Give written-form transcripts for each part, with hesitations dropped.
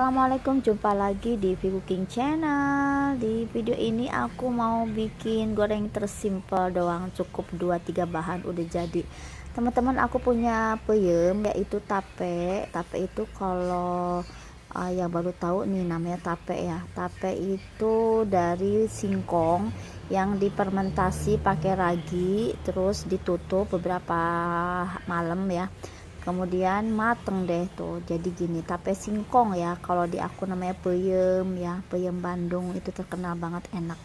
Assalamualaikum, jumpa lagi di Cooking Channel. Di video ini aku mau bikin goreng tersimpel doang, cukup 2-3 bahan udah jadi. Teman-teman, aku punya peyem yaitu tape. Tape itu kalau yang baru tahu nih namanya tape ya. Tape itu dari singkong yang difermentasi pakai ragi, terus ditutup beberapa malam ya, kemudian mateng deh tuh jadi gini. Tape singkong ya, kalau di aku namanya peyem ya, peyem Bandung, itu terkenal banget enak.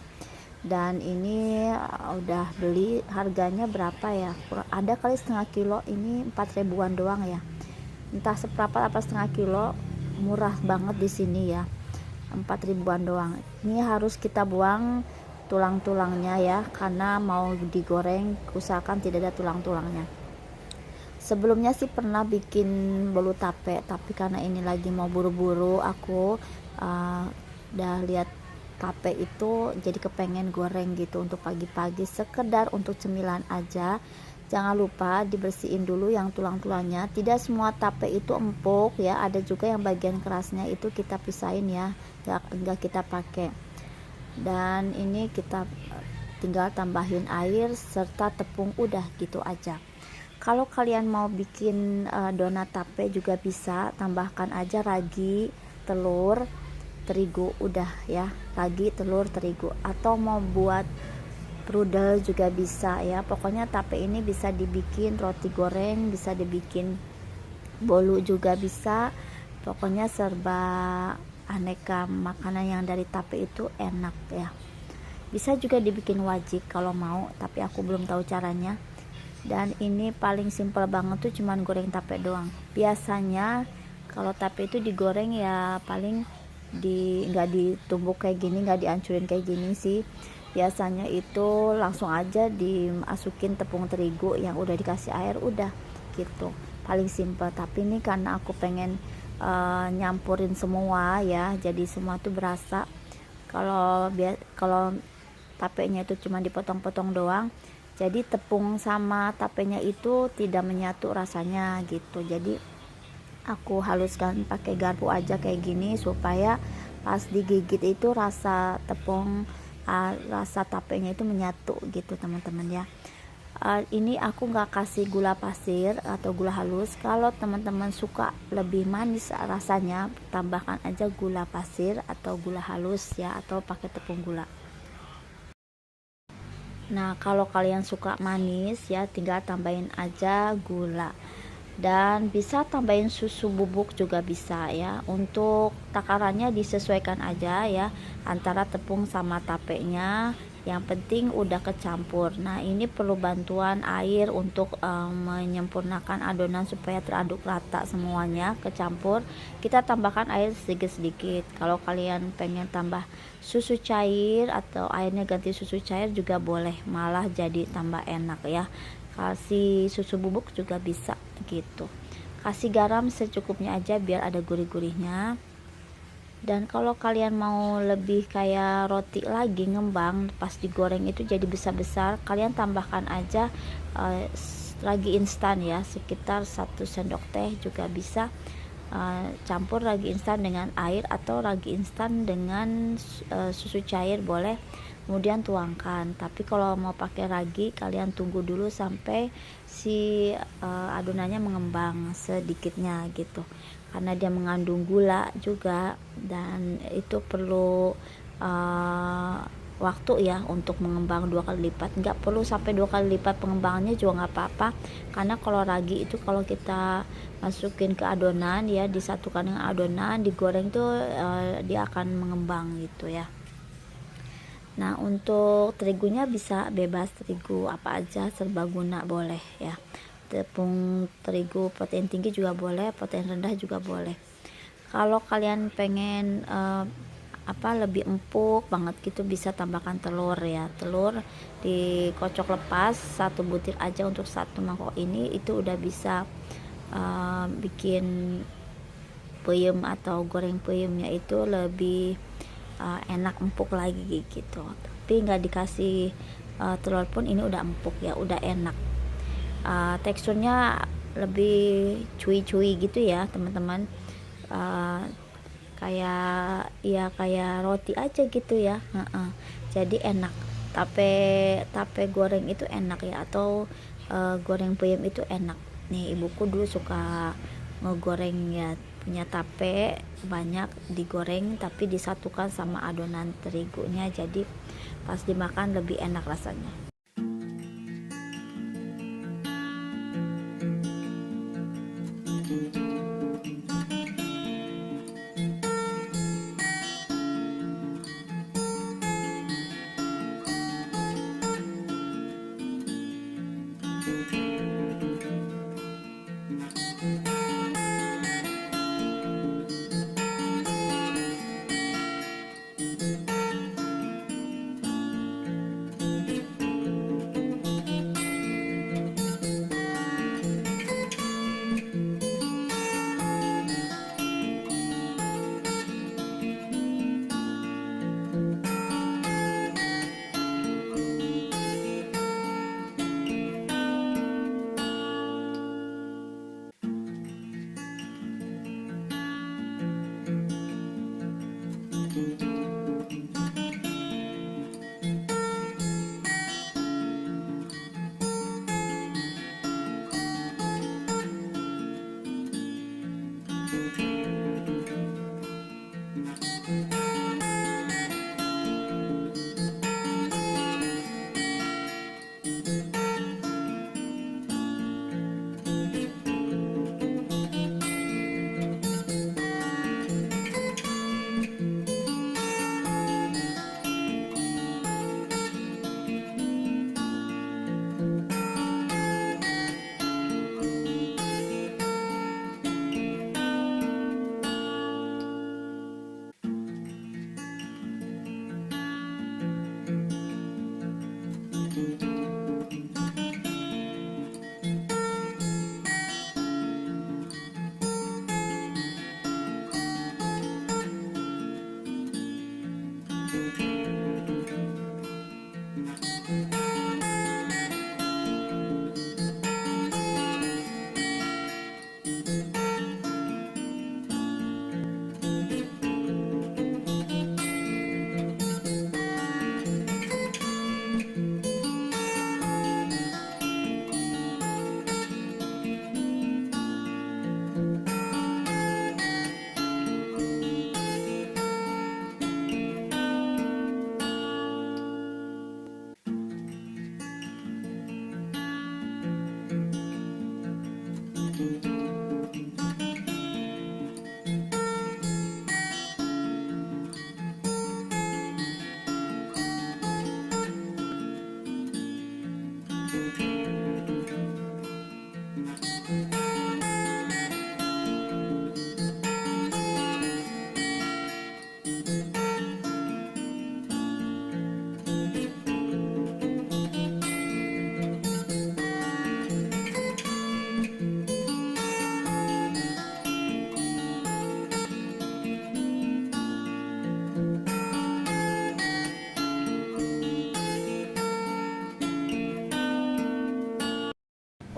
Dan ini udah beli, harganya berapa ya, ada kali setengah kilo, ini 4 ribuan doang ya, entah seperempat apa setengah kilo, murah banget di sini ya, 4 ribuan doang. Ini harus kita buang tulang-tulangnya ya, karena mau digoreng usahakan tidak ada tulang-tulangnya. Sebelumnya sih pernah bikin bolu tape, tapi karena ini lagi mau buru-buru, aku udah lihat tape itu jadi kepengen goreng gitu untuk pagi-pagi, sekedar untuk cemilan aja. Jangan lupa dibersihin dulu yang tulang-tulangnya. Tidak semua tape itu empuk ya, ada juga yang bagian kerasnya itu kita pisahin ya, enggak kita pakai. Dan ini kita tinggal tambahin air serta tepung, udah gitu aja. Kalau kalian mau bikin donat tape juga bisa, tambahkan aja ragi, telur, terigu, udah ya, ragi, telur, terigu. Atau mau buat strudel juga bisa ya. Pokoknya tape ini bisa dibikin roti goreng, bisa dibikin bolu juga bisa. Pokoknya serba aneka makanan yang dari tape itu enak ya. Bisa juga dibikin wajik kalau mau, tapi aku belum tahu caranya. Dan ini paling simpel banget tuh, cuman goreng tape doang. Biasanya kalau tape itu digoreng ya paling nggak ditumbuk kayak gini, nggak dihancurin kayak gini sih. Biasanya itu langsung aja dimasukin tepung terigu yang udah dikasih air, udah gitu, paling simpel. Tapi ini karena aku pengen nyampurin semua ya, jadi semua tuh berasa. Kalau tapenya itu cuma dipotong-potong doang, jadi tepung sama tapenya itu tidak menyatu rasanya gitu. Jadi aku haluskan pakai garpu aja kayak gini, supaya pas digigit itu rasa tepung, rasa tapenya itu menyatu gitu teman-teman ya. Ini aku nggak kasih gula pasir atau gula halus. Kalau teman-teman suka lebih manis rasanya, tambahkan aja gula pasir atau gula halus ya, atau pakai tepung gula. Nah, kalau kalian suka manis ya, tinggal tambahin aja gula. Dan bisa tambahin susu bubuk juga bisa ya. Untuk takarannya disesuaikan aja ya, antara tepung sama tapenya. Yang penting udah kecampur. Nah, ini perlu bantuan air untuk menyempurnakan adonan supaya teraduk rata semuanya, kecampur. Kita tambahkan air sedikit-sedikit. Kalau kalian pengen tambah susu cair atau airnya ganti susu cair juga boleh, malah jadi tambah enak ya. Kasih susu bubuk juga bisa gitu. Kasih garam secukupnya aja biar ada gurih-gurihnya. Dan kalau kalian mau lebih kayak roti lagi ngembang, pas digoreng itu jadi besar-besar, kalian tambahkan aja ragi instan ya, sekitar 1 sendok teh juga bisa. Campur ragi instan dengan air atau ragi instan dengan susu cair boleh, kemudian tuangkan. Tapi kalau mau pakai ragi, kalian tunggu dulu sampai si adonannya mengembang sedikitnya gitu, karena dia mengandung gula juga, dan itu perlu waktu ya untuk mengembang 2 kali lipat. Nggak perlu sampai 2 kali lipat pengembangannya juga nggak apa-apa, karena kalau ragi itu kalau kita masukin ke adonan ya, disatukan dengan adonan, digoreng tuh dia akan mengembang gitu ya. Nah, untuk terigunya bisa bebas, terigu apa aja serbaguna boleh ya. Tepung terigu protein tinggi juga boleh, protein rendah juga boleh. Kalau kalian pengen lebih empuk banget gitu, bisa tambahkan telur ya. Telur dikocok lepas 1 butir aja untuk 1 mangkok ini, itu udah bisa bikin peyem atau goreng peyemnya itu lebih enak, empuk lagi gitu. Tapi nggak dikasih telur pun ini udah empuk ya, udah enak. Teksturnya lebih cuy-cuy gitu ya teman-teman. kayak ya kayak roti aja gitu ya. Jadi enak, tape tape goreng itu enak ya, atau goreng peyem itu enak nih. Ibuku dulu suka ngegoreng ya, punya tape banyak digoreng tapi disatukan sama adonan terigunya, jadi pas dimakan lebih enak rasanya.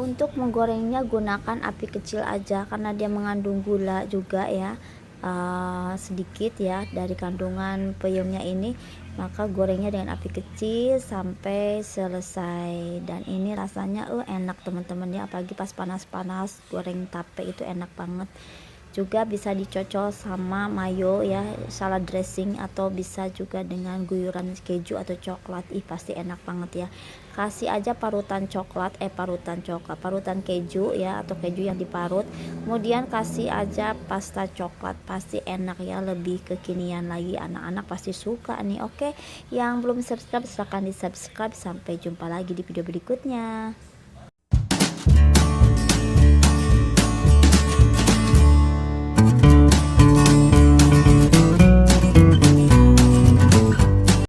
Untuk menggorengnya gunakan api kecil aja karena dia mengandung gula juga ya, sedikit ya dari kandungan peyemnya ini, maka gorengnya dengan api kecil sampai selesai. Dan ini rasanya enak teman-teman ya, apalagi pas panas-panas goreng tape itu enak banget. Juga bisa dicocol sama mayo ya, salad dressing, atau bisa juga dengan guyuran keju atau coklat. Pasti enak banget ya. Kasih aja parutan parutan keju ya, atau keju yang diparut, kemudian kasih aja pasta coklat, pasti enak ya, lebih kekinian lagi, anak-anak pasti suka nih. Oke, yang belum subscribe silahkan di subscribe. Sampai jumpa lagi di video berikutnya.